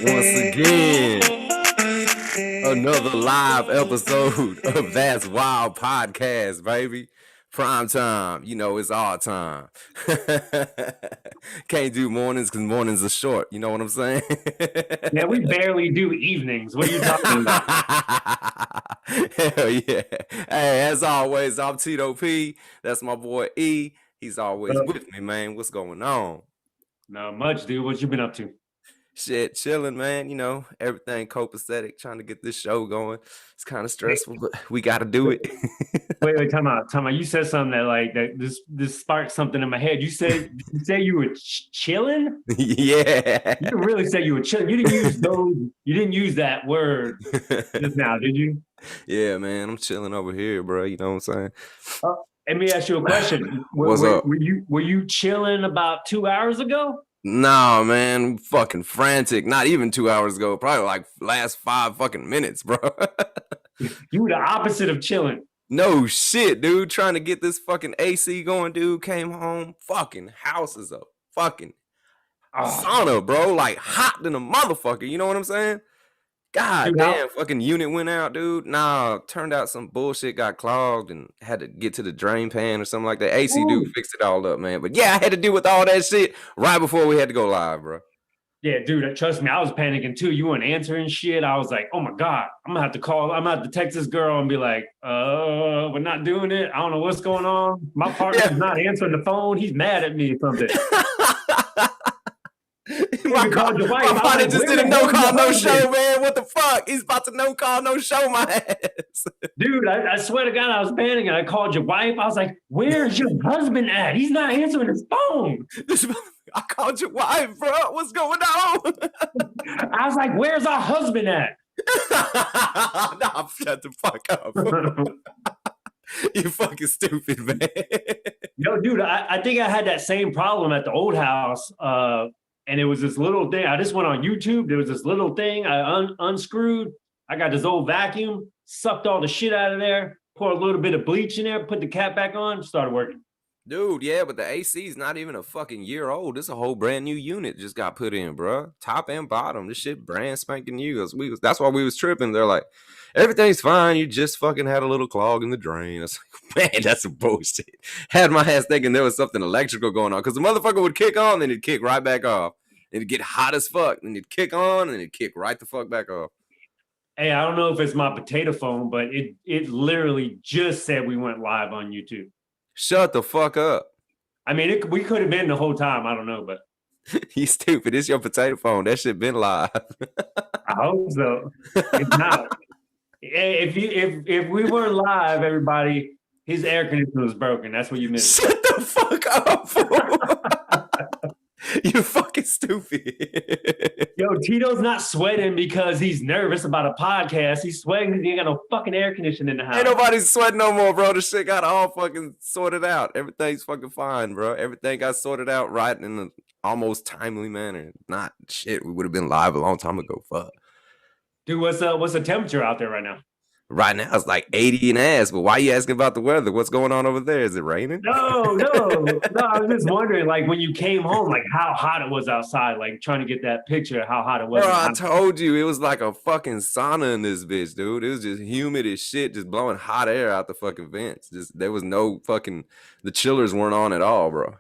Once again, another live episode of That's Wild Podcast, baby. Prime time, you know, it's our time. Can't do mornings because mornings are short. You know what I'm saying? Yeah, we barely do evenings. What are you talking about? Hell yeah. Hey, as always, I'm Tito P. That's my boy E. He's always with me, man. What's going on? Not much, dude. What you been up to? Shit, chilling, man. You know, everything copacetic, trying to get this show going. It's kind of stressful, but we got to do it. Wait, time out. You said something that this sparked something in my head. You say you were chilling? Yeah. You didn't really say you were chilling. You didn't use that word just now, did you? Yeah, man. I'm chilling over here, bro. You know what I'm saying? Let me ask you a question. What's up? Were you chilling about 2 hours ago? Nah, man, fucking frantic. Not even 2 hours ago. Probably like last 5 fucking minutes, bro. You were the opposite of chilling. No shit, dude. Trying to get this fucking AC going, dude. Came home, fucking house is a fucking sauna, bro. Like hot than a motherfucker. You know what I'm saying? God dude, damn, fucking unit went out, dude. Nah, turned out some bullshit got clogged and had to get to the drain pan or something like that. AC dude fixed it all up, man. But yeah, I had to deal with all that shit right before we had to go live, bro. Yeah, dude, trust me, I was panicking too. You weren't answering shit. I was like, oh my God, I'm gonna have to text this girl and be like, we're not doing it. I don't know what's going on. My partner's not answering the phone. He's mad at me or something. My partner just did a no call, no show, man. What the fuck? He's about to no call, no show my ass. Dude, I swear to God, I was panicking. I called your wife. I was like, where's your husband at? He's not answering his phone. I called your wife, bro. What's going on? I was like, where's our husband at? Nah, shut the fuck up. You fucking stupid, man. Yo, dude, I think I had that same problem at the old house. And it was this little thing. I just went on YouTube. There was this little thing I unscrewed. I got this old vacuum, sucked all the shit out of there, poured a little bit of bleach in there, put the cap back on, started working. Dude, yeah, but the AC is not even a fucking year old. This is a whole brand new unit just got put in, bro. Top and bottom. This shit brand spanking new. That's why we was tripping. They're like, everything's fine. You just fucking had a little clog in the drain. I was like, man, that's some bullshit. Had my ass thinking there was something electrical going on because the motherfucker would kick on, then it'd kick right back off. It'd get hot as fuck, then it'd kick on, and it'd kick right the fuck back off. Hey, I don't know if it's my potato phone, but it literally just said we went live on YouTube. Shut the fuck up. I mean, we could have been the whole time. I don't know, but you stupid. It's your potato phone. That shit been live. I hope so. It's not. If we weren't live, everybody, his air conditioner was broken. That's what you missed. Shut the fuck up, fool. You fucking stupid. Yo, Tito's not sweating because he's nervous about a podcast. He's sweating because he ain't got no fucking air conditioning in the house. Ain't nobody sweating no more, bro. This shit got all fucking sorted out. Everything's fucking fine, bro. Everything got sorted out right in an almost timely manner. Not shit. We would have been live a long time ago. Fuck. Dude, what's the temperature out there right now? Right now it's like 80 and ass, but why are you asking about the weather? What's going on over there? Is it raining? No. I was just wondering, like, when you came home, like, how hot it was outside, like, trying to get that picture of how hot it was. Bro, I told you, it was like a fucking sauna in this bitch, dude. It was just humid as shit, just blowing hot air out the fucking vents. There was no fucking, the chillers weren't on at all, bro.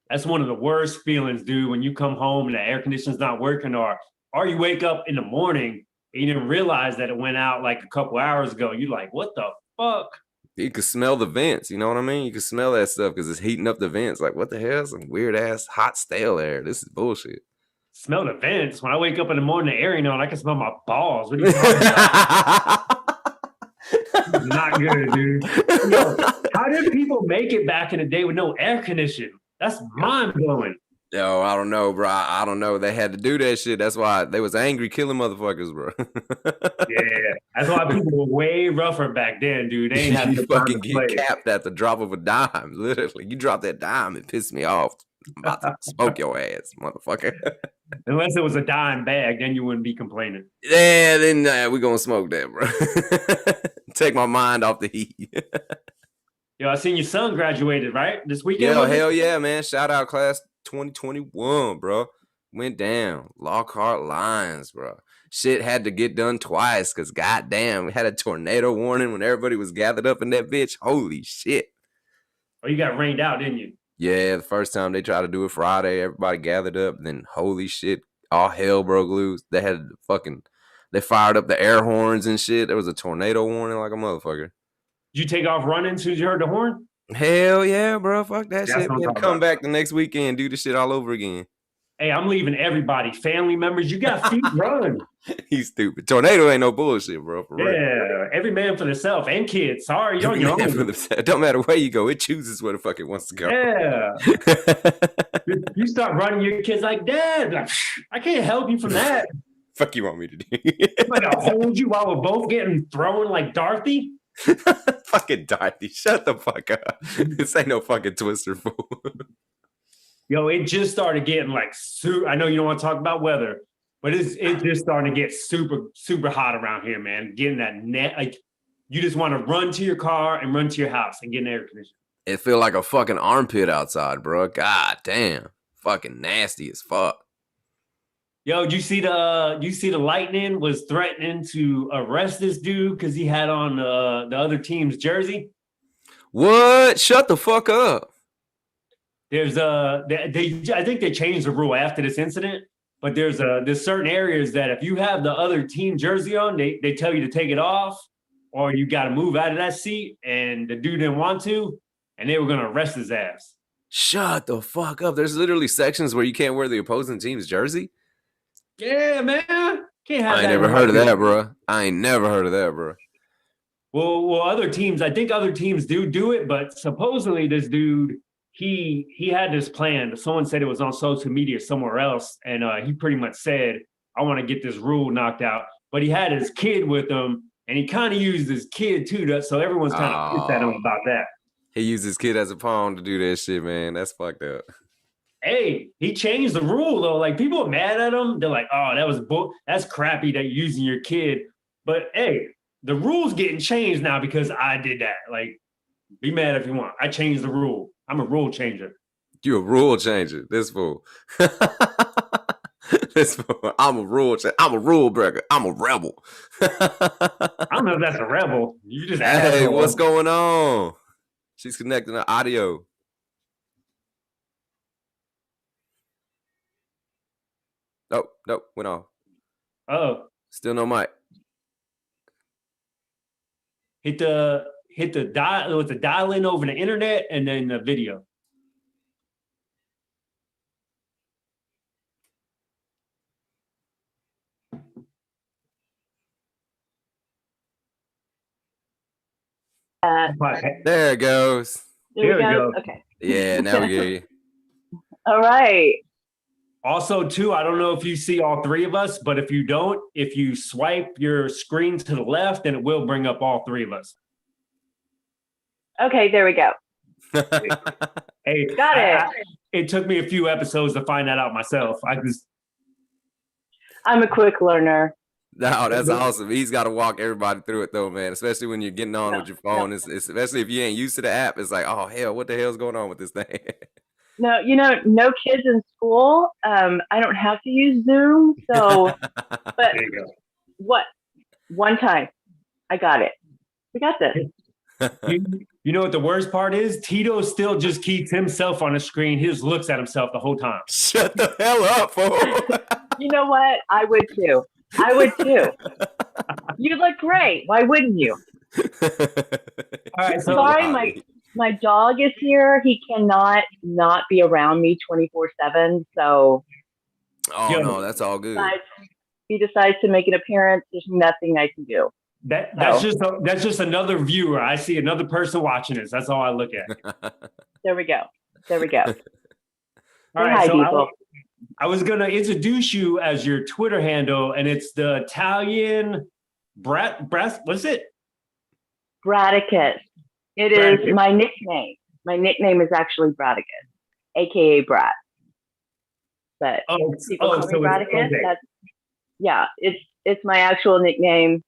That's one of the worst feelings, dude, when you come home and the air conditioner's not working, or you wake up in the morning and you didn't realize that it went out like a couple hours ago. You're like, what the fuck? You could smell the vents, you know what I mean? You can smell that stuff because it's heating up the vents. Like, what the hell? Some weird ass hot stale air. This is bullshit. Smell the vents? When I wake up in the morning, the air ain't on, I can smell my balls. What are you talking about? Not good, dude. Yo, how did people make it back in the day with no air conditioning? That's mind blowing. Yo, I don't know, bro. I don't know. They had to do that shit. That's why they was angry killing motherfuckers, bro. Yeah, that's why people were way rougher back then, dude. They ain't have to fucking get capped at the drop of a dime. Literally, you drop that dime, it pissed me off. I'm about to smoke your ass, motherfucker. Unless it was a dime bag, then you wouldn't be complaining. Yeah, then we're gonna smoke that, bro. Take my mind off the heat. Yo, I seen your son graduated, right? This weekend? Yo, hell yeah, man. Shout out class 2021, bro. went down. Lockhart Lines, bro. Shit had to get done twice because goddamn, we had a tornado warning when everybody was gathered up in that bitch. Holy shit. Oh, you got rained out, didn't you? Yeah, the first time they tried to do it Friday, everybody gathered up. Then holy shit, all hell broke loose. They fired up the air horns and shit. There was a tornado warning like a motherfucker. Did you take off running as soon as you heard the horn? Hell yeah, bro. Fuck that That's shit. what I'm Man, talking come about. back the next weekend, do the shit all over again. Hey, I'm leaving everybody, family members. You got feet, run. He's stupid. Tornado ain't no bullshit, bro. For real. Yeah, every man for themselves and kids. Sorry, you're on your own. It don't matter where you go, it chooses where the fuck it wants to go. Yeah. You start running, your kids like, Dad, like, I can't help you from that. Fuck you want me to do? I'm gonna hold you while we're both getting thrown like Dorothy. Fucking Dorothy, shut the fuck up. This ain't no fucking Twister, fool. Yo, it just started getting like I know you don't want to talk about weather, but it just starting to get super hot around here, man. Getting that net, like you just want to run to your car and run to your house and get an air conditioner. It feel like a fucking armpit outside, bro. God damn, fucking nasty as fuck. Yo, you see the Lightning was threatening to arrest this dude because he had on the other team's jersey. What? Shut the fuck up. There's I think they changed the rule after this incident, but there's certain areas that if you have the other team jersey on, they tell you to take it off, or you got to move out of that seat. And the dude didn't want to, and they were gonna arrest his ass. Shut the fuck up. There's literally sections where you can't wear the opposing team's jersey. Yeah, man. Can't have I ain't never heard of that, bro. I ain't never heard of that, bro. Well, other teams, I think other teams do it, but supposedly this dude, he had this plan. Someone said it was on social media somewhere else, and he pretty much said, I want to get this rule knocked out. But he had his kid with him, and he kind of used his kid too, so everyone's kind of pissed at him about that. He used his kid as a pawn to do that shit, man. That's fucked up. Hey, he changed the rule though. Like people are mad at him. They're like, "Oh, that's crappy that you're using your kid." But hey, the rule's getting changed now because I did that. Like, be mad if you want. I changed the rule. I'm a rule changer. You a rule changer. This fool. This fool. I'm a rule changer. I'm a rule breaker. I'm a rebel. I don't know if that's a rebel. You just hey, what's going on? She's connecting the audio. Nope, went off. Oh, still no mic. Hit the dial with the dial in over the internet and then the video. There it goes. There we go. Okay. Yeah, now we get you. All right. Also, too, I don't know if you see all three of us, but if you don't, if you swipe your screen to the left, then it will bring up all three of us. Okay, there we go. Hey, got it. It took me a few episodes to find that out myself. I'm a quick learner. No, that's awesome. He's got to walk everybody through it though, man. Especially when you're getting on with your phone. It's especially if you ain't used to the app. It's like, oh hell, what the hell's going on with this thing? No, no kids in school. I don't have to use Zoom. So, but there you go. What? One time, I got it. We got this. You know what the worst part is? Tito still just keeps himself on the screen. He just looks at himself the whole time. Shut the hell up, fool. You know what? I would too. You look great. Why wouldn't you? All right. So sorry, my dog is here. He cannot not be around me 24/7. So. Oh no, that's all good. He decides to make an appearance. There's nothing I can do. That's just another viewer. I see another person watching this. That's all I look at. There we go. All right, hi, so people. I was gonna introduce you as your Twitter handle, and it's the Italian what's it? Bratikus. It is my nickname. My nickname is actually Bratikus, aka Brat. But people call me Bratikus. Okay. It's my actual nickname.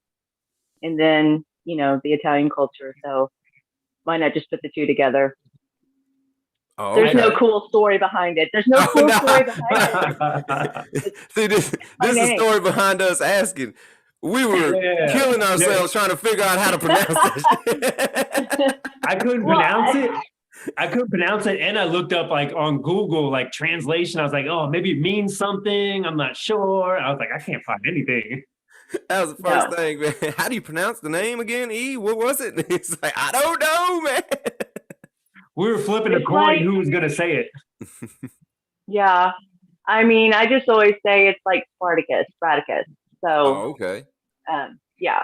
And then, the Italian culture. So why not just put the two together? Oh, There's okay. no cool story behind it. There's no cool story behind it. See, this is the story behind us asking. We were killing ourselves trying to figure out how to pronounce that. I couldn't pronounce it. I couldn't pronounce it, and I looked up like on Google like translation. I was like, oh, maybe it means something. I'm not sure. I was like, I can't find anything. That was the first thing, man. How do you pronounce the name again? E? What was it? It's like, I don't know, man. We were flipping a coin. Who was gonna say it? Yeah, I mean, I just always say it's like Bratikus. So, okay. Yeah,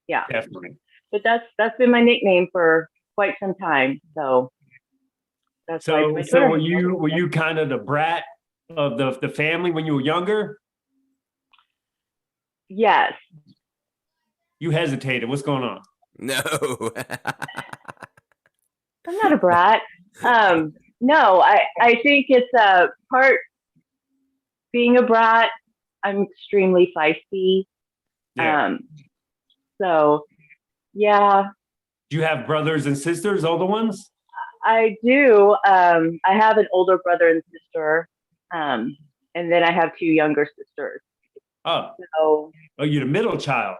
Definitely. But that's been my nickname for quite some time. So that's so were you kind of the brat of the family when you were younger? Yes. You hesitated. What's going on? No. I'm not a brat. No, I think it's a part being a brat. I'm extremely feisty. Yeah. So yeah. Do you have brothers and sisters, older ones? I do. I have an older brother and sister. And then I have 2 younger sisters. Oh. So you're the middle child.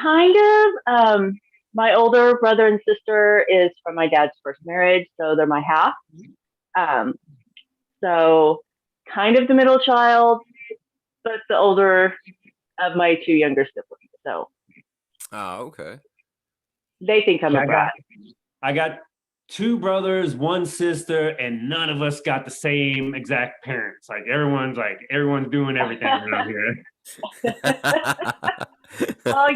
Kind of. My older brother and sister is from my dad's first marriage, so they're my half. So kind of the middle child, but the older of my 2 younger siblings. So. Oh, okay. They think I'm a brat. I got 2 brothers, 1 sister, and none of us got the same exact parents. Like everyone's doing everything around here. Well,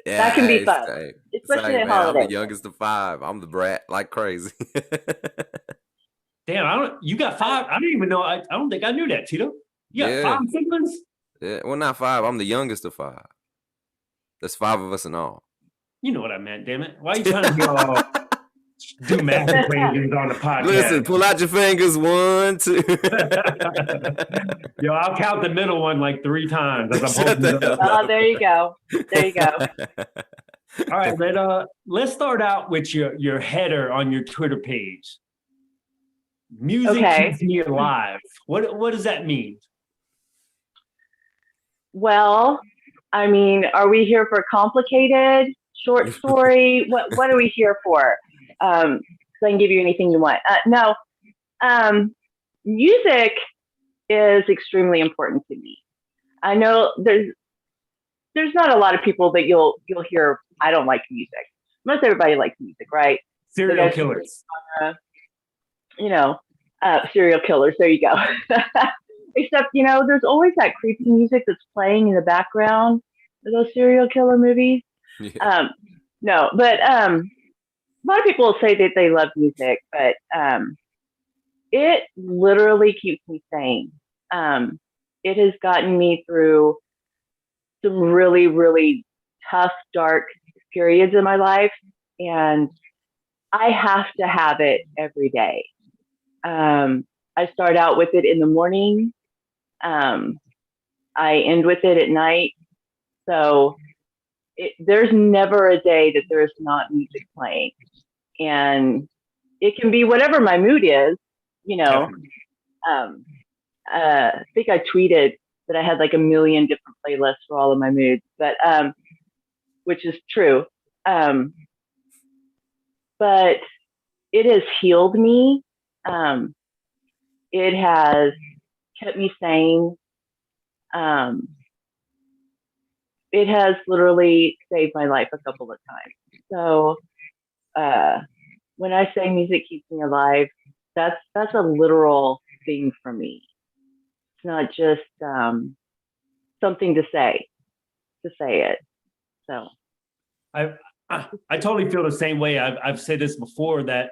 that can be fun, especially at holidays. I'm the youngest of 5. I'm the brat like crazy. Damn, you got 5. I didn't even know. I don't think I knew that, Tito. You got 5 siblings? Yeah, well, not 5. I'm the youngest of 5. There's 5 of us in all. You know what I meant, damn it. Why are you trying to do math equations on the podcast? Listen, pull out your fingers. 1, 2. Yo, I'll count the middle one like 3 times. As I'm there you go. All right, man. Let's start out with your header on your Twitter page. Music keeps me alive. What does that mean? Well, I mean, are we here for complicated? Short story? What are we here for? So I can give you anything you want. No, music is extremely important to me. I know there's not a lot of people that you'll hear. I don't like music. Most everybody likes music, right? Serial killers. Serial killers. There you go. Except there's always that creepy music that's playing in the background of those serial killer movies. Yeah. No, but a lot of people say that they love music, but it literally keeps me sane. It has gotten me through some really, really tough, dark periods in my life, and I have to have it every day. I start out with it in the morning. I end with it at night. So there's never a day that there's not music playing, and it can be whatever my mood is. I think I tweeted that I had like 1 million different playlists for all of my moods, but which is true. But it has healed me. It has kept me sane. It has literally saved my life a couple of times. So when I say music keeps me alive, that's a literal thing for me. It's not just something to say it. So I totally feel the same way. I've said this before, that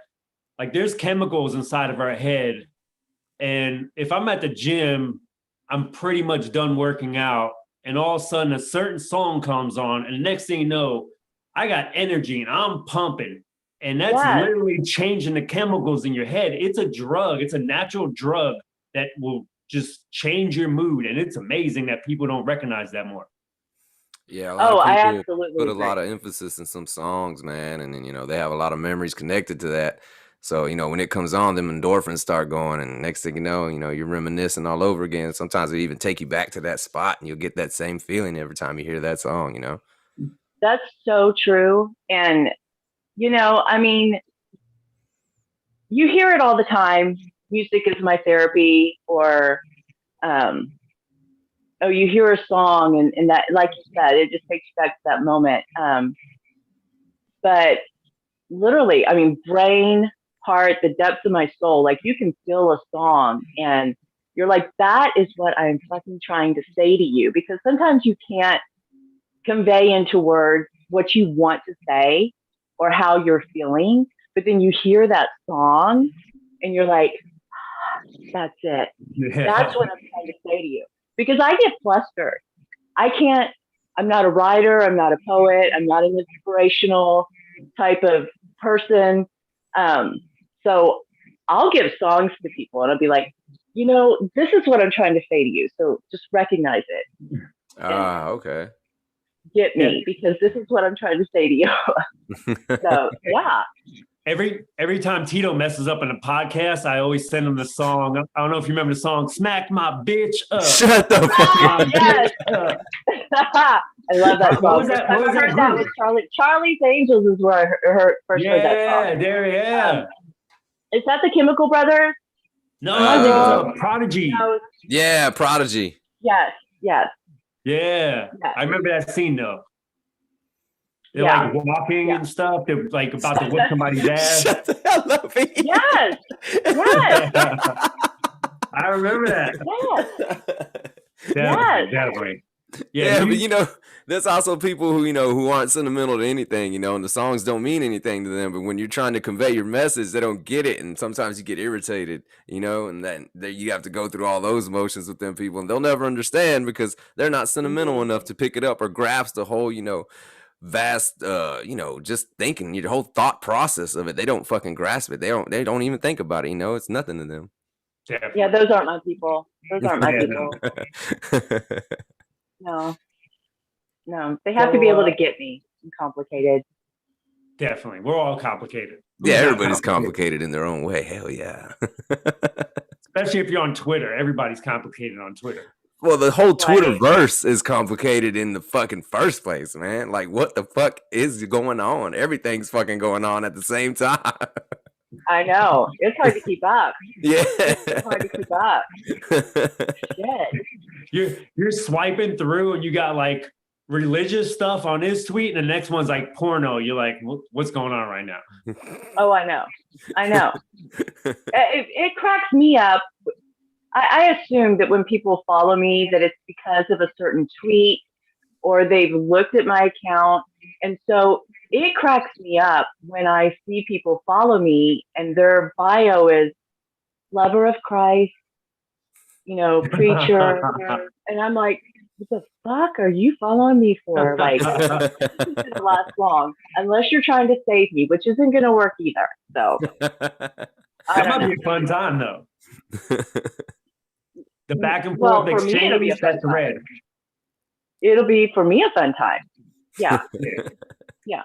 like there's chemicals inside of our head, and if I'm at the gym, I'm pretty much done working out, and all of a sudden a certain song comes on, and the next thing you know, I got energy and I'm pumping. And that's literally changing the chemicals in your head. It's a drug. It's a natural drug that will just change your mood. And it's amazing that people don't recognize that more. Yeah, a lot of I people absolutely put a agree. lot of emphasis in some songs, man, and then they have a lot of memories connected to that. So when it comes on, them endorphins start going, and next thing you know, you're reminiscing all over again. Sometimes it even take you back to that spot, and you'll get that same feeling every time you hear that song. That's so true. And, I mean, you hear it all the time. Music is my therapy, or, you hear a song and that, like you said, it just takes you back to that moment. But literally, I mean, brain, heart, the depths of my soul, like you can feel a song and you're like, that is what I'm fucking trying to say to you. Because sometimes you can't convey into words what you want to say or how you're feeling. But then you hear that song and you're like, that's it. Yeah. That's what I'm trying to say to you. Because I get flustered. I'm not a writer. I'm not a poet. I'm not an inspirational type of person. So I'll give songs to people and I'll be like, this is what I'm trying to say to you. So just recognize it. Okay. Get me, because this is what I'm trying to say to you. So yeah. Every time Tito messes up in a podcast, I always send him the song. I don't know if you remember the song "Smack My Bitch Up." Shut the fuck up. Yes. I love that song. What was that? What was I heard that with Charlie's Angels is where I first heard that song. Yeah. Is that the Chemical Brothers? No, I think it was Prodigy. Yeah, Prodigy. Yes. Yeah. I remember that scene though. They're like walking and stuff. They're like about to whip somebody's ass. Shut the hell up. Yes. I remember that. Yes. Definitely. Yeah, but there's also people who aren't sentimental to anything, and the songs don't mean anything to them. But when you're trying to convey your message, they don't get it, and sometimes you get irritated, and then you have to go through all those emotions with them people, and they'll never understand because they're not sentimental enough to pick it up or grasp the whole, vast, just thinking your whole thought process of it. They don't fucking grasp it. They don't even think about it. It's nothing to them. Yeah, those aren't my people. No, they have to be able to get me. I'm complicated. Definitely. We're all complicated. Yeah, everybody's complicated in their own way. Hell yeah. Especially if you're on Twitter. Everybody's complicated on Twitter. Well, the whole Twitterverse is complicated in the fucking first place, man. Like, what the fuck is going on? Everything's fucking going on at the same time. I know. It's hard to keep up. Yeah. It's hard to keep up. Shit. You're swiping through and you got like religious stuff on his tweet and the next one's like porno. You're like, what's going on right now? Oh, I know. It cracks me up. I assume that when people follow me that it's because of a certain tweet or they've looked at my account. And so it cracks me up when I see people follow me and their bio is lover of Christ, preacher. And I'm like, what the fuck are you following me for? Like, this doesn't last long unless you're trying to save me, which isn't going to work either. So that might be a fun time though. The back and forth exchange, that's red. It'll be for me a fun time. Yeah. Yeah,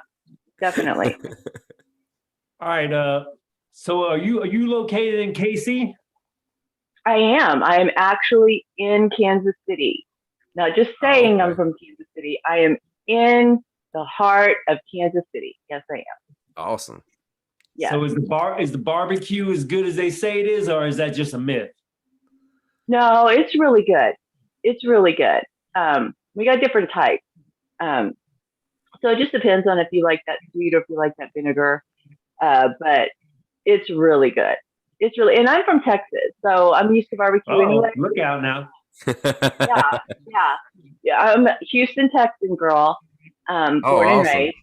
definitely. All right. So are you located in KC? I am. I am actually in Kansas City. Not just saying I'm from Kansas City. I am in the heart of Kansas City. Yes, I am. Awesome. Yeah. So is the barbecue as good as they say it is, or is that just a myth? No, it's really good. It's really good. We got different types. So it just depends on if you like that sweet or if you like that vinegar. But it's really good. And I'm from Texas, so I'm used to barbecue anyway. Look out now. Yeah. I'm a Houston, Texan girl, born and raised.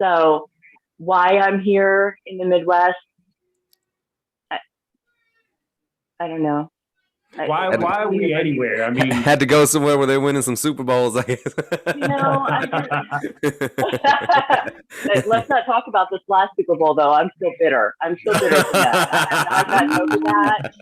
So why I'm here in the Midwest, I don't know. Why are we anywhere? I mean, had to go somewhere where they're winning some Super Bowls, I guess. Let's not talk about this last Super Bowl, though. I'm still bitter. From that. I got over that.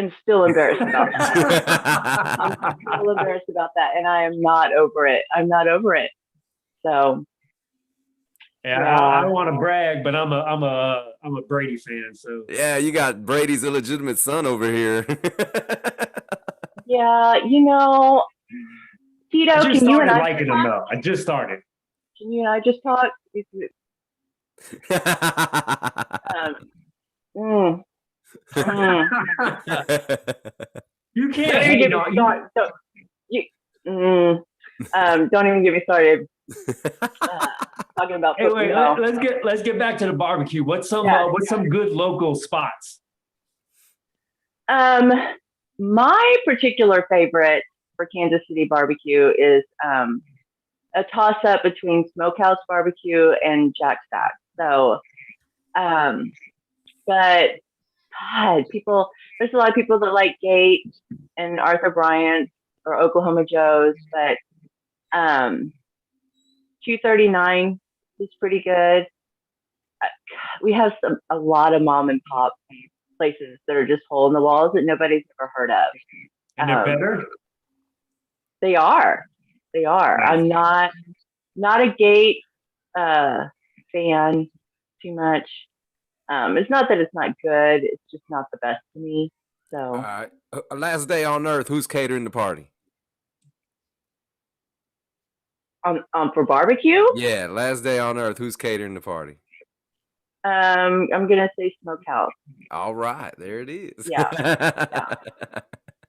am still embarrassed about that. I'm still embarrassed about that, and I am not over it. I'm not over it. So. Yeah, I don't want to brag, but I'm a Brady fan. So yeah, you got Brady's illegitimate son over here. Yeah, Tito, I just can you and started I liking him though. I just started. Can you and I just talk? You can't Don't even hate get me on started. Don't even get me started. Talking about Hey, wait, let's get back to the barbecue. What's some good local spots? My particular favorite for Kansas City barbecue is a toss up between Smokehouse Barbecue and Jack Stack. So, but God, there's a lot of people that like Gate and Arthur Bryant or Oklahoma Joe's, but 239 is pretty good. We have a lot of mom and pop places that are just hole in the walls that nobody's ever heard of. And they're better? They are. Nice. I'm not a Gate fan too much. It's not that it's not good. It's just not the best to me. So. All right. Last day on earth, who's catering the party? For barbecue? Yeah, last day on earth, who's catering the party? I'm gonna say Smokehouse. All right, there it is. Yeah. I'm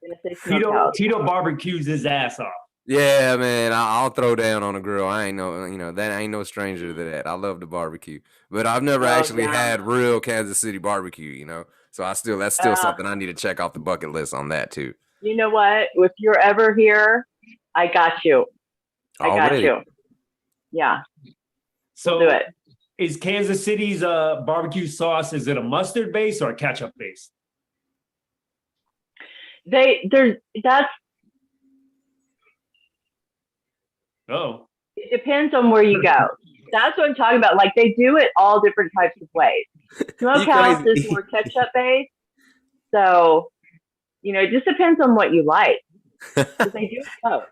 gonna say Smokehouse. Tito barbecues his ass off. Yeah, man, I'll throw down on a grill. I ain't that ain't no stranger to that. I love the barbecue, but I've never actually had real Kansas City barbecue. So that's still something I need to check off the bucket list on that too. You know what? If you're ever here, I got you. Yeah. So we'll do it. Is Kansas City's barbecue sauce? Is it a mustard base or a ketchup base? It depends on where you go. That's what I'm talking about. Like they do it all different types of ways. Smokehouse is more ketchup based. So, it just depends on what you like. Because they do both.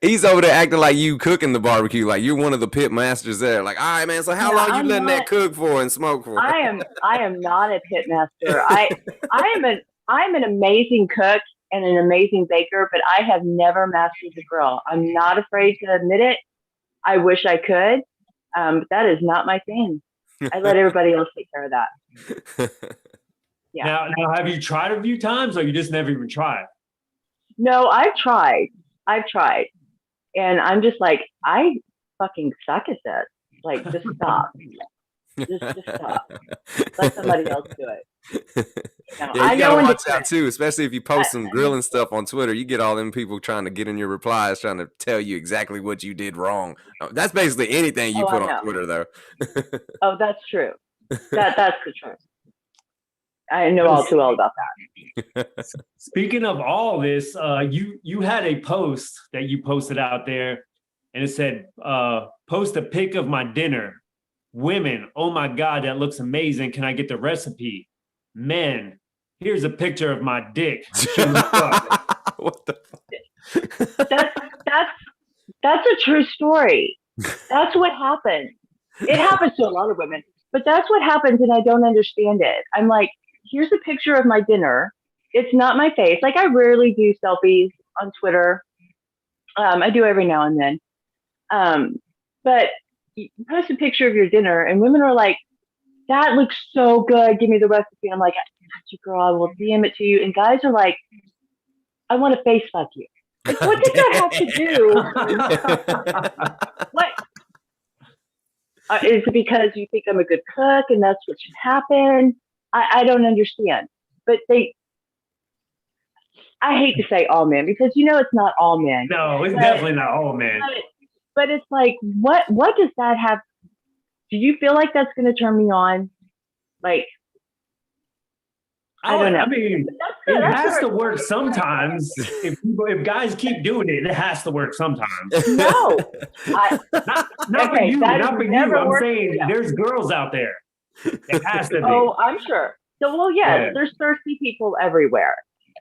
He's over there acting like you cooking the barbecue, like you're one of the pit masters there. Like, all right, man. So how long you letting that cook for and smoke for? I am not a pit master. I'm an amazing cook and an amazing baker, but I have never mastered the grill. I'm not afraid to admit it. I wish I could, but that is not my thing. I let everybody else take care of that. Yeah. Now, have you tried a few times, or you just never even tried? No, I've tried, and I'm just like, I fucking suck at this. Like, just stop. Just stop. Let somebody else do it. Yeah, you gotta watch out too, especially if you post some grilling stuff on Twitter. You get all them people trying to get in your replies, trying to tell you exactly what you did wrong. That's basically anything you put on Twitter, though. Oh, that's true. That's the truth. I know all too well about that. Speaking of all this, you had a post that you posted out there, and it said, "Post a pic of my dinner. Women, oh my God, that looks amazing. Can I get the recipe? Men, here's a picture of my dick." What the fuck? That's a true story. That's what happens. It happens to a lot of women, but that's what happens, and I don't understand it. I'm like, here's a picture of my dinner. It's not my face. Like, I rarely do selfies on Twitter. I do every now and then. But you post a picture of your dinner, and women are like, that looks so good. Give me the recipe. And I'm like, I got you, girl. I will DM it to you. And guys are like, I want to face fuck you. Like, what does that have to do? What? Is it because you think I'm a good cook and that's what should happen? I don't understand. But I hate to say all men, because it's not all men. No, it's definitely not all men. But it's like, what does that have? Do you feel like that's going to turn me on? Like, I don't know. I mean, it has to work sometimes. If guys keep doing it, it has to work sometimes. No. Not for you. I'm saying there's girls out there. It has to be. Oh, I'm sure. So, well, yes, there's thirsty people everywhere.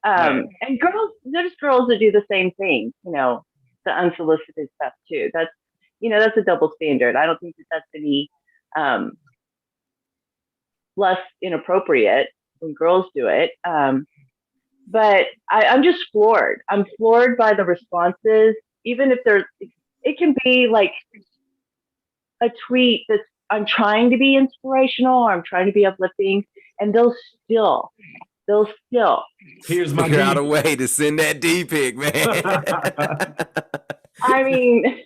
And girls, there's girls that do the same thing, you know, the unsolicited stuff too. That's, you know, that's a double standard. I don't think that that's any less inappropriate when girls do it. But I'm just floored. I'm floored by the responses, even if there's, it can be like a tweet that's, I'm trying to be inspirational or I'm trying to be uplifting, and they'll still. Here's my figure out a way to send that D pic, man. I mean,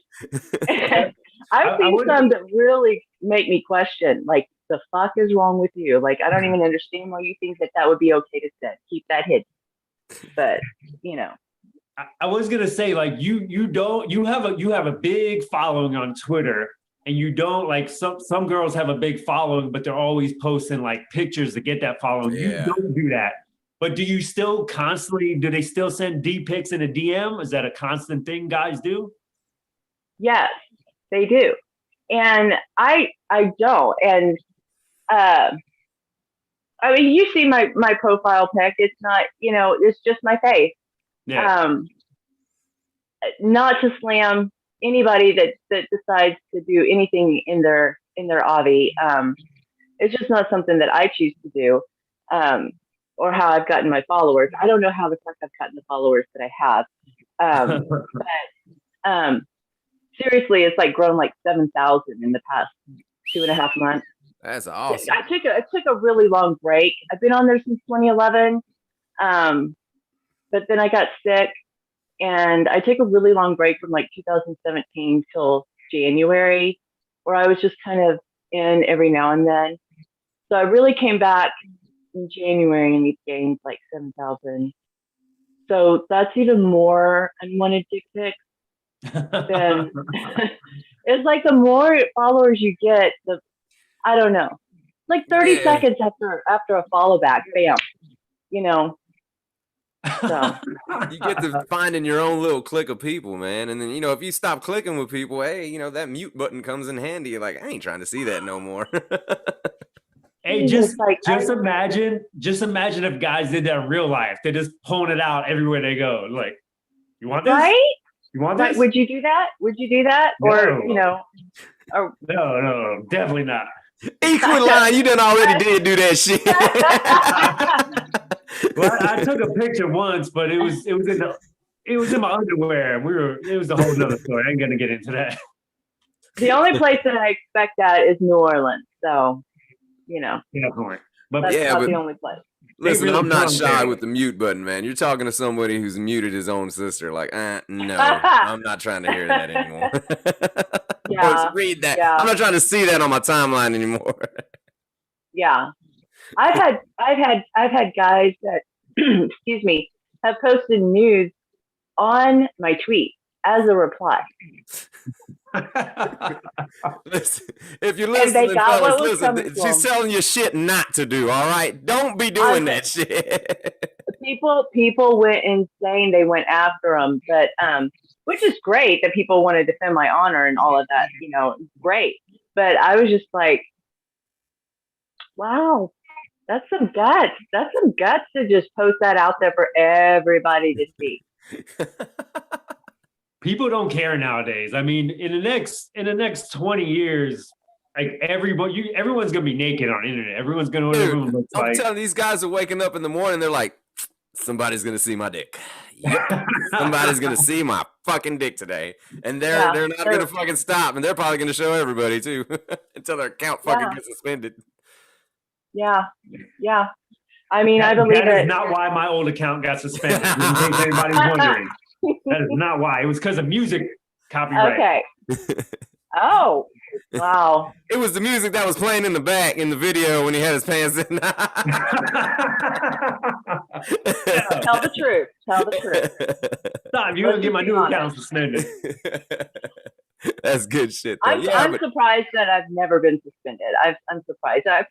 I've seen some that really make me question, like, the fuck is wrong with you? Like, I don't even understand why you think that that would be okay to send. Keep that hidden. But, you know. I was gonna say, like, you have a big following on Twitter, and you don't, like, some girls have a big following, but they're always posting like pictures to get that following. Yeah. You don't do that. But do you still constantly, do they still send D pics in a DM? Is that a constant thing guys do? Yes, they do. And I don't. And I mean, you see my profile pic. It's not, you know, it's just my face. Yeah. Not to slam anybody that decides to do anything in their hobby. It's just not something that I choose to do, or how I've gotten my followers. I don't know how the fuck I've gotten the followers that I have. But seriously, it's like grown like 7,000 in the past 2.5 months. That's awesome. I took a really long break. I've been on there since 2011, but then I got sick. And I took a really long break from like 2017 till January, where I was just kind of in every now and then. So I really came back in January and gained like 7,000. So that's even more unwanted dick pics. Then it's like the more followers you get, I don't know, like 30 seconds after a follow back, bam, you know. So you get to finding your own little clique of people, man. And then, you know, if you stop clicking with people, hey, you know, that mute button comes in handy. You're like, I ain't trying to see that no more. Hey, just imagine if guys did that in real life. They just pulling it out everywhere they go. Like, you want this? Right? You want this? Would you do that? No. Or, you know, or no, definitely not. Equaline, you done already did do that shit. Well, I took a picture once, but it was in my underwear. It was a whole nother story. I ain't gonna get into that. The only place that I expect that is New Orleans. So, you know. Yeah, but that's not the only place. Listen, really, I'm not shy with the mute button, man. You're talking to somebody who's muted his own sister. Like, no, I'm not trying to hear that anymore. Yeah. Read that. Yeah. I'm not trying to see that on my timeline anymore. Yeah. I've had guys that excuse me, have posted nudes on my tweet as a reply. Listen, if you're listening, fellas, listen, she's telling you shit not to do, all right? Don't be doing that shit. People went insane. They went after them, but which is great that people want to defend my honor and all of that, you know, great. But I was just like, wow, that's some guts. That's some guts to just post that out there for everybody to see. People don't care nowadays. I mean, in the next 20 years, like everyone's gonna be naked on the internet. Everyone's gonna. Dude, I'm telling these guys are waking up in the morning. They're like, somebody's gonna see my dick. Yep. Somebody's gonna see my fucking dick today, and they're not gonna fucking stop, and they're probably gonna show everybody too until their account fucking gets suspended. Yeah. I mean, I believe that is not why my old account got suspended. In case anybody's wondering, that is not why. It was because of music copyright. Okay. Oh, wow. It was the music that was playing in the back in the video when he had his pants in. Tell the truth. Stop, you're going to get my new account suspended. That's good shit, though. I'm surprised that I've never been suspended. I'm surprised. I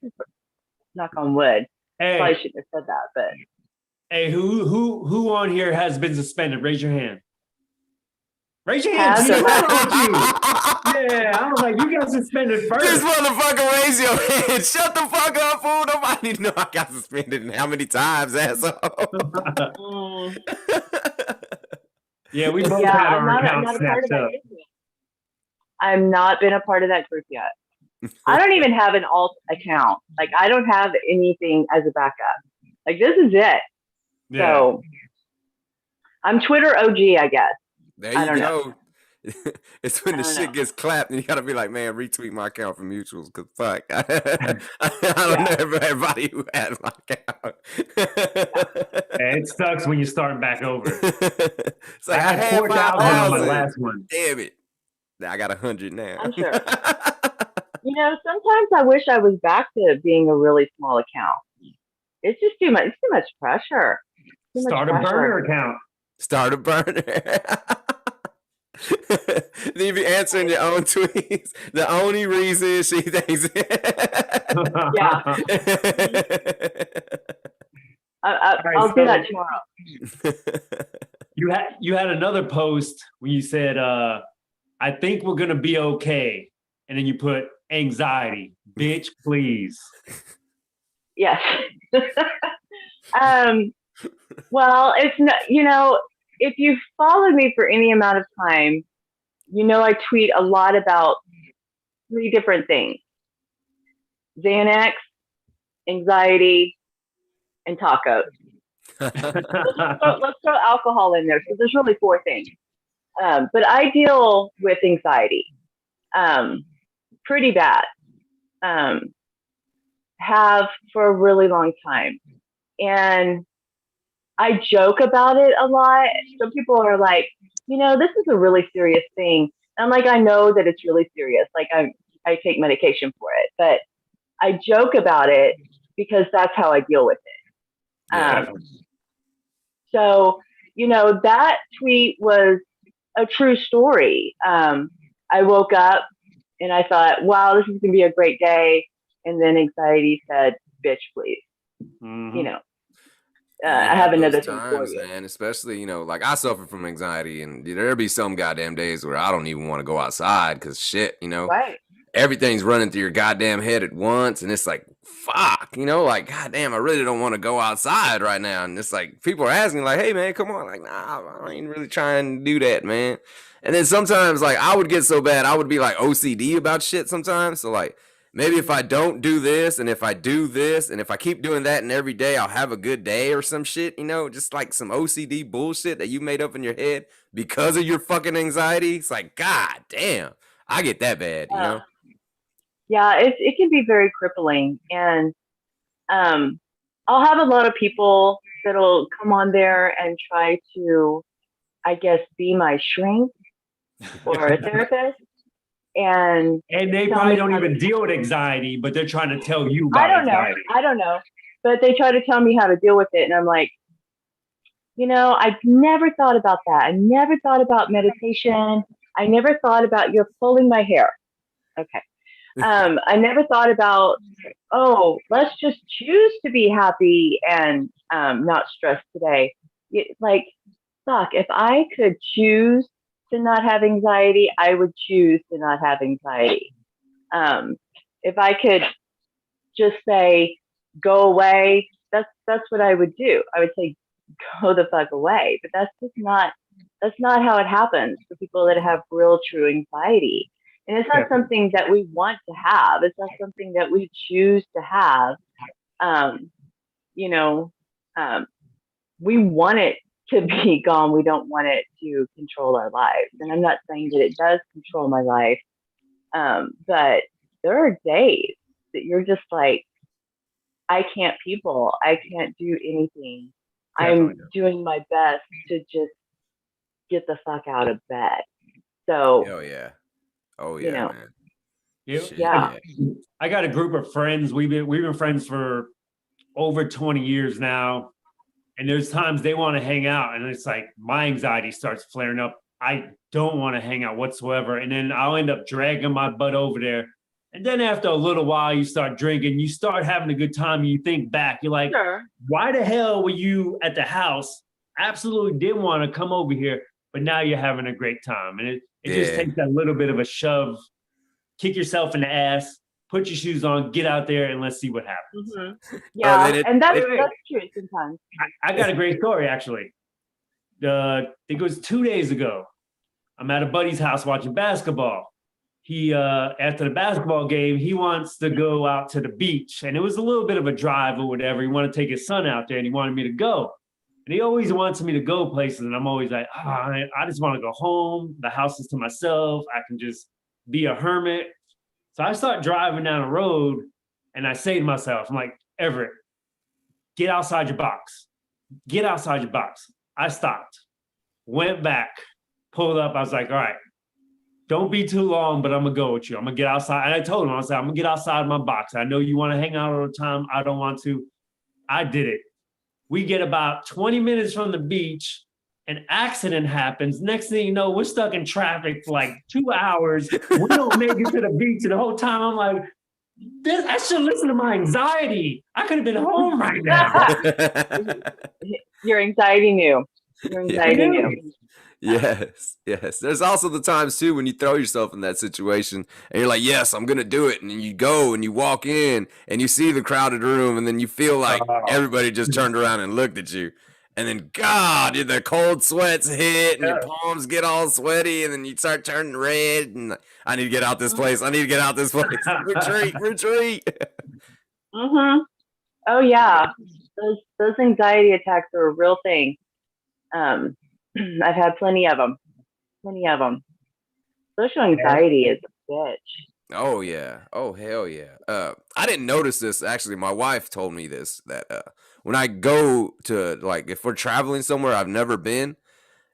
knock on wood. Hey. Probably shouldn't have said that, but. Hey, who on here has been suspended? Raise your hand. Raise your hand. Has or Yeah, I was like, you got suspended first. This motherfucker raise your hand. Shut the fuck up, fool. Nobody know I got suspended and how many times, asshole. Yeah, we both had our accounts snatched up. I've not been a part of that group yet. I don't even have an alt account. Like, I don't have anything as a backup. Like, this is it. Yeah. So I'm Twitter OG, I guess. There you go. It's when the shit gets clapped and you gotta be like, man, retweet my account for mutuals, because fuck. I don't know everybody who has my account. It sucks when you're starting back over. It's like, I had 4,000 on my last one. Damn it. I got 100 now. I'm sure. Sometimes I wish I was back to being a really small account. It's just too much. It's too much pressure. Start a burner account. Start a burner. Then you be answering your own tweets. The only reason she thinks yeah. I'll do that tomorrow. You had another post when you said, I think we're gonna be okay. And then you put anxiety. Bitch, please. Yes. Well, it's not, if you follow me for any amount of time, I tweet a lot about 3 different things: Xanax, anxiety, and tacos. Let's throw alcohol in there. So there's really 4 things. But I deal with anxiety pretty bad. Have for a really long time. And I joke about it a lot. Some people are like, this is a really serious thing. And I'm like, I know that it's really serious. Like, I take medication for it, but I joke about it because that's how I deal with it. So, that tweet was a true story. I woke up and I thought, wow, this is going to be a great day. And then anxiety said, bitch, please. Mm-hmm. I have another thing for you. Man, especially, like I suffer from anxiety, and there'll be some goddamn days where I don't even want to go outside because shit, right. Everything's running through your goddamn head at once, and it's like, fuck, like, goddamn, I really don't want to go outside right now. And it's like, people are asking, like, hey, man, come on. Like, nah, I ain't really trying to do that, man. And then sometimes, like, I would get so bad, I would be like OCD about shit sometimes. So, like, maybe if I don't do this, and if I do this, and if I keep doing that, and every day I'll have a good day or some shit, just like some OCD bullshit that you made up in your head because of your fucking anxiety. It's like, god damn, I get that bad, Yeah, it can be very crippling. And I'll have a lot of people that'll come on there and try to, I guess, be my shrink or a therapist. And they probably don't even deal with anxiety, but they're trying to tell you about anxiety. I don't know. But they try to tell me how to deal with it. And I'm like, I've never thought about that. I never thought about meditation. I never thought about you're pulling my hair. Okay. I never thought about, let's just choose to be happy and not stressed today. Like, fuck, if I could choose to not have anxiety, I would choose to not have anxiety. If I could just say, go away, that's what I would do. I would say, go the fuck away. But that's not how it happens for people that have real true anxiety. And it's not something that we want to have. It's not something that we choose to have. We want it to be gone. We don't want it to control our lives. And I'm not saying that it does control my life. But there are days that you're just like, I can't people. I can't do anything. I'm doing my best to just get the fuck out of bed. So. Oh yeah, man. Yeah. I got a group of friends. We've been friends for over 20 years now. And there's times they want to hang out, and it's like my anxiety starts flaring up. I don't want to hang out whatsoever. And then I'll end up dragging my butt over there. And then after a little while, you start drinking, you start having a good time, and you think back, you're like, why the hell were you at the house? Absolutely didn't want to come over here. but now you're having a great time. And it just takes that little bit of a shove, kick yourself in the ass, put your shoes on, get out there, and let's see what happens. Mm-hmm. Yeah, and that's true sometimes. I got a great story, actually. I think it was 2 days ago. I'm at a buddy's house watching basketball. He, after the basketball game, he wants to go out to the beach. And it was a little bit of a drive or whatever. He wanted to take his son out there, and he wanted me to go. And he always wants me to go places. And I'm always like, I just want to go home. The house is to myself. I can just be a hermit. So I start driving down the road, and I say to myself, I'm like, Everett, get outside your box. Get outside your box. I stopped, went back, pulled up. I was like, all right, don't be too long, but I'm going to go with you. I'm going to get outside. And I told him, I was like, I'm going to get outside my box. I know you want to hang out all the time. I don't want to. I did it. We get about 20 minutes from the beach. An accident happens. Next thing you know, we're stuck in traffic for like 2 hours. We don't make it to the beach. And the whole time I'm like, I should listen to my anxiety. I could have been home right now. Your anxiety knew. Your anxiety knew. Yes. There's also the times too when you throw yourself in that situation and you're like, yes, I'm gonna do it, and then you go and you walk in and you see the crowded room, and then you feel like everybody just turned around and looked at you, and then God, the cold sweats hit and your palms get all sweaty, and then you start turning red, and I need to get out this place. Retreat. Mm-hmm. Oh yeah, those anxiety attacks are a real thing. I've had plenty of them. Social anxiety is a bitch. Oh yeah. Oh hell yeah. I didn't notice this actually. My wife told me this, that when I go to, like, if we're traveling somewhere I've never been,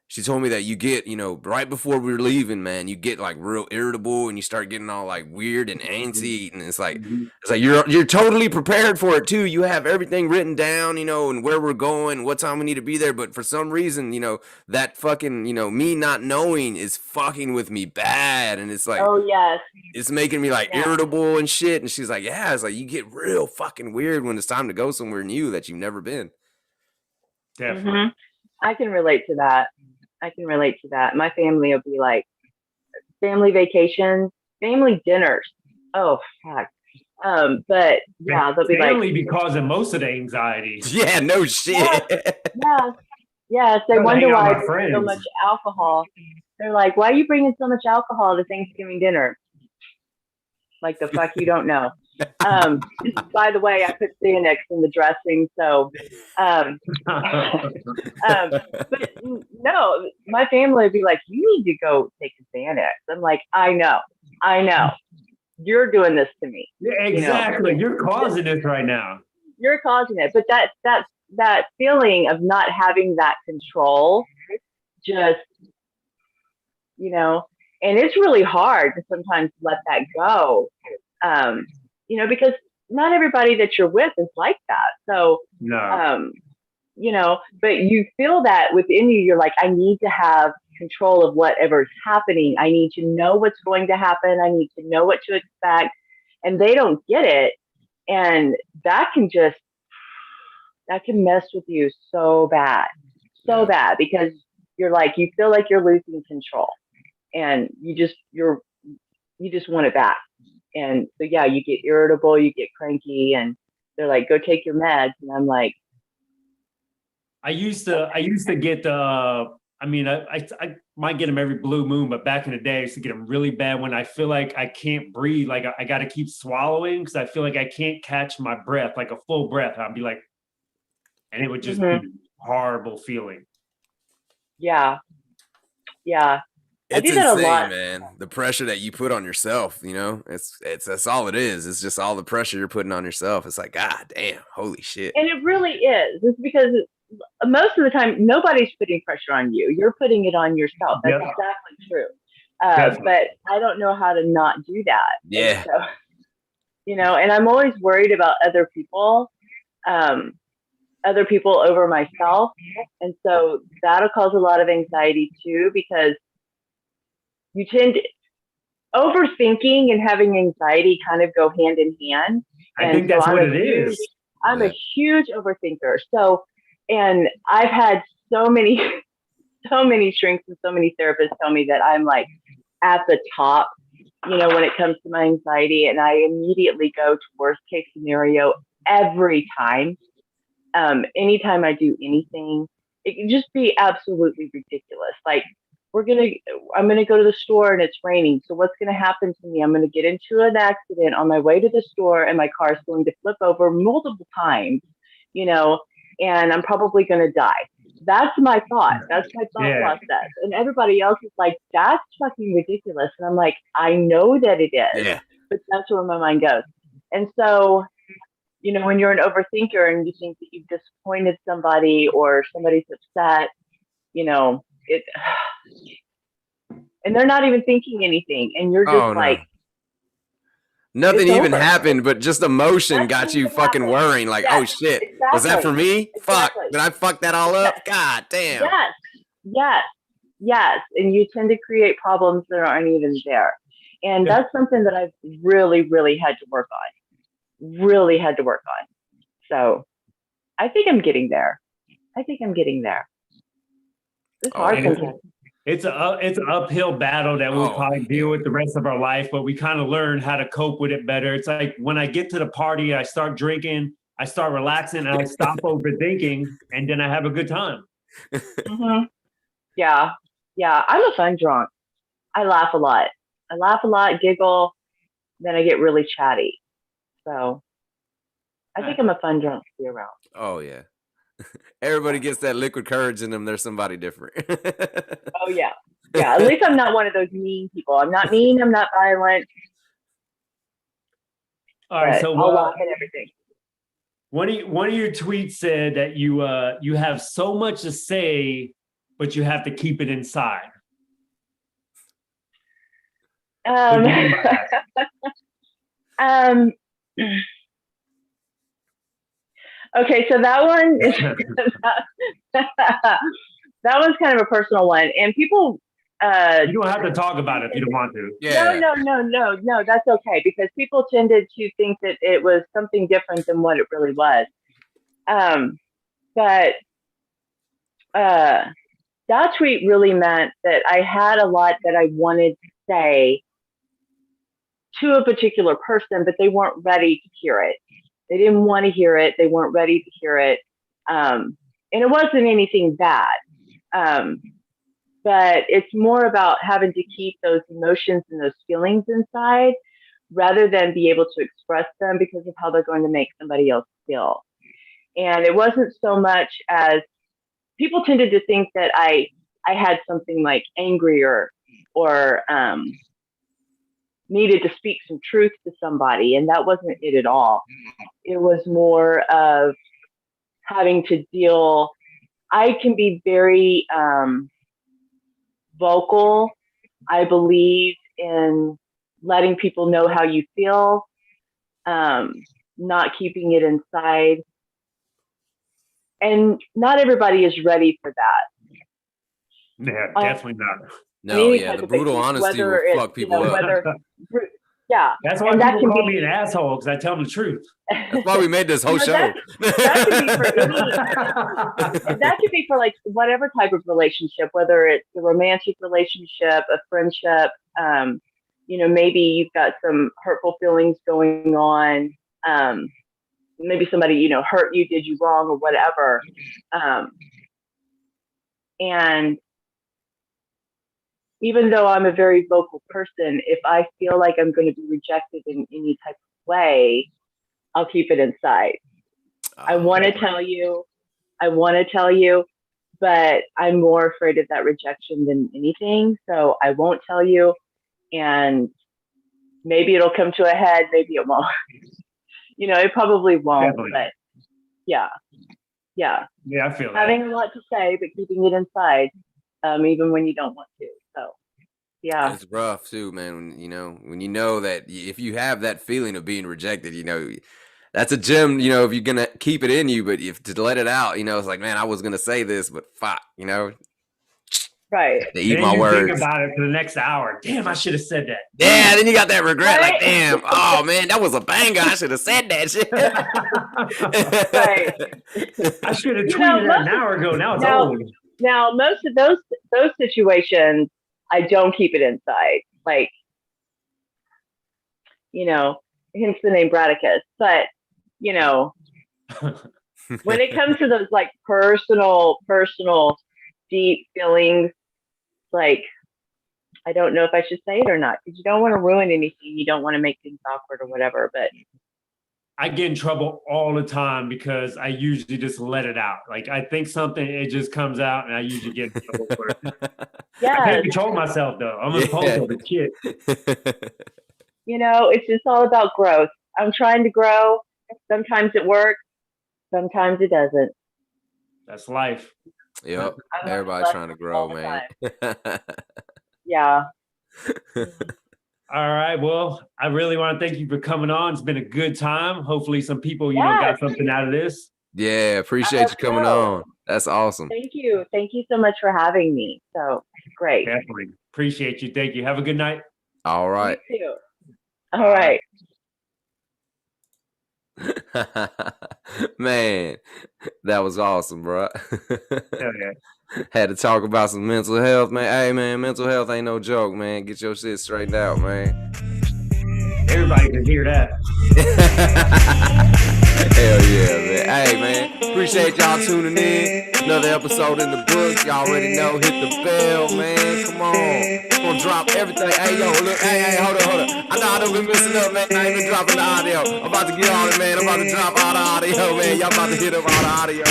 she told me that you get, right before we're leaving, man, you get like real irritable and you start getting all like weird and antsy, and it's like you're totally prepared for it too. You have everything written down, and where we're going, what time we need to be there, but for some reason, that fucking, me not knowing is fucking with me bad, and it's like, oh yes, it's making me like irritable and shit. And she's like, yeah, it's like you get real fucking weird when it's time to go somewhere new that you've never been. Definitely. Mm-hmm. I can relate to that. My family will be like, family vacations, family dinners. Oh fuck. But yeah, they'll be family be causing most of the anxiety. Yeah, no shit. Yes. They wonder why there's so much alcohol. They're like, why are you bringing so much alcohol to Thanksgiving dinner? Like, the fuck you don't know. By the way, I put Xanax in the dressing, so but no, my family would be like, you need to go take a Xanax. I'm like, I know. You're doing this to me. Yeah, exactly. You're causing it right now. You're causing it. But that feeling of not having that control, just, and it's really hard to sometimes let that go. Because not everybody that you're with is like that. So, no. But you feel that within you. You're like, I need to have control of whatever's happening. I need to know what's going to happen. I need to know what to expect. And they don't get it. And that can mess with you so bad, because you're like, you feel like you're losing control, and you just want it back. And so, yeah, you get irritable, you get cranky, and they're like, go take your meds. And I'm like, I used to get, I might get them every blue moon, but back in the day, I used to get them really bad when I feel like I can't breathe. Like I got to keep swallowing because I feel like I can't catch my breath, like a full breath. I'd be like, and it would just be a horrible feeling. Yeah. It's insane, man. The pressure that you put on yourself, it's that's all it is. It's just all the pressure you're putting on yourself. It's like, God damn, holy shit. And it really is. It's because most of the time, nobody's putting pressure on you. You're putting it on yourself. That's exactly true. But I don't know how to not do that. Yeah. And so, and I'm always worried about other people over myself. And so that'll cause a lot of anxiety too, because you tend to, overthinking and having anxiety kind of go hand in hand. I think that's what it is. I'm a huge overthinker. So, and I've had so many so many shrinks and so many therapists tell me that I'm like at the top, when it comes to my anxiety, and I immediately go to worst case scenario every time. Anytime I do anything, it can just be absolutely ridiculous. Like I'm gonna go to the store and it's raining. So what's gonna happen to me? I'm gonna get into an accident on my way to the store, and my car is going to flip over multiple times, and I'm probably gonna die. That's my thought. That's my thought process. And everybody else is like, that's fucking ridiculous. And I'm like, I know that it is, but that's where my mind goes. And so, when you're an overthinker and you think that you've disappointed somebody or somebody's upset, it, and they're not even thinking anything, and you're just like, nothing even happened, but just emotion got you fucking worrying. Like, oh shit, was that for me? Fuck, did I fuck that all up? God damn. Yes. And you tend to create problems that aren't even there. And that's something that I've really, really had to work on. So I think I'm getting there. It's hard sometimes. It's an uphill battle that we'll probably deal with the rest of our life, but we kind of learn how to cope with it better. It's like when I get to the party, I start drinking, I start relaxing, and I stop overthinking, and then I have a good time. Mm-hmm. Yeah. I'm a fun drunk. I laugh a lot, giggle, then I get really chatty. So I think I'm a fun drunk to be around. Oh, yeah. Everybody gets that liquid courage in them. There's somebody different. Oh, yeah. At least I'm not one of those mean people. I'm not mean. I'm not violent. All right. So I'll laugh at everything. One of your tweets said that you have so much to say, but you have to keep it inside. What do you mean by that? Okay, so that one is that one's kind of a personal one, and people. You don't have to talk about it if you don't want to. Yeah. No, that's okay, because people tended to think that it was something different than what it really was. But that tweet really meant that I had a lot that I wanted to say to a particular person, but they weren't ready to hear it. They didn't want to hear it. They weren't ready to hear it. And it wasn't anything bad. But it's more about having to keep those emotions and those feelings inside rather than be able to express them because of how they're going to make somebody else feel. And it wasn't so much as people tended to think that I had something like angrier or needed to speak some truth to somebody, and that wasn't it at all. It was more of having to deal. I can be very vocal. I believe in letting people know how you feel, not keeping it inside. And not everybody is ready for that. Yeah, definitely not. No, yeah, the brutal honesty will fuck people up. Yeah. That's why people call me an asshole, because I tell them the truth. That's why we made this whole show. That could be for like whatever type of relationship, whether it's a romantic relationship, a friendship, maybe you've got some hurtful feelings going on. Maybe somebody, hurt you, did you wrong or whatever. And even though I'm a very vocal person, if I feel like I'm going to be rejected in any type of way, I'll keep it inside. I want to tell you, but I'm more afraid of that rejection than anything. So I won't tell you, and maybe it'll come to a head, maybe it won't. It probably won't, definitely. But yeah. Yeah, I feel that. Having a lot to say, but keeping it inside, even when you don't want to. So, yeah. It's rough too, man. When you know that if you have that feeling of being rejected, that's a gem, if you're going to keep it in you, but if to let it out, it's like, man, I was going to say this, but fuck, Right. They eat my words. Think about it for the next hour. Damn, I should have said that. Yeah, then you got that regret. Right? Like, damn, oh man, that was a banger. I should have said that shit. Right. I should have tweeted that an hour ago. Now it's old. Now, most of those those situations, I don't keep it inside. Like, you know, hence the name Bratikus. But, you know, when it comes to those like personal, deep feelings, like, I don't know if I should say it or not, because you don't want to ruin anything. You don't want to make things awkward or whatever. But I get in trouble all the time because I usually just let it out. Like I think something, it just comes out, and I usually get in trouble for it. yeah, I can't control myself though. I'm impulsive as shit. You know, it's just all about growth. I'm trying to grow. Sometimes it works. Sometimes it doesn't. That's life. Yep. Everybody's trying to grow, man. Yeah. All right. Well, I really want to thank you for coming on. It's been a good time. Hopefully some people, you know, got something out of this. Yeah. Appreciate you coming on. That's awesome. Thank you. Thank you so much for having me. So great. Definitely. Appreciate you. Thank you. Have a good night. All right. You too. All right. Man, that was awesome, bro. Hell yeah. Had to talk about some mental health, man. Hey, man, mental health ain't no joke, man. Get your shit straightened out, man. Everybody can hear that. Hell yeah, man. Hey, man, appreciate y'all tuning in. Another episode in the books. Y'all already know. Hit the bell, man. Come on. I'm gonna drop everything. Hey, yo, look. Hey, hold on. I know I done been messing up, man. I ain't been dropping the audio. I'm about to get on it, man. I'm about to drop all the audio, man. Y'all about to hit up all the audio.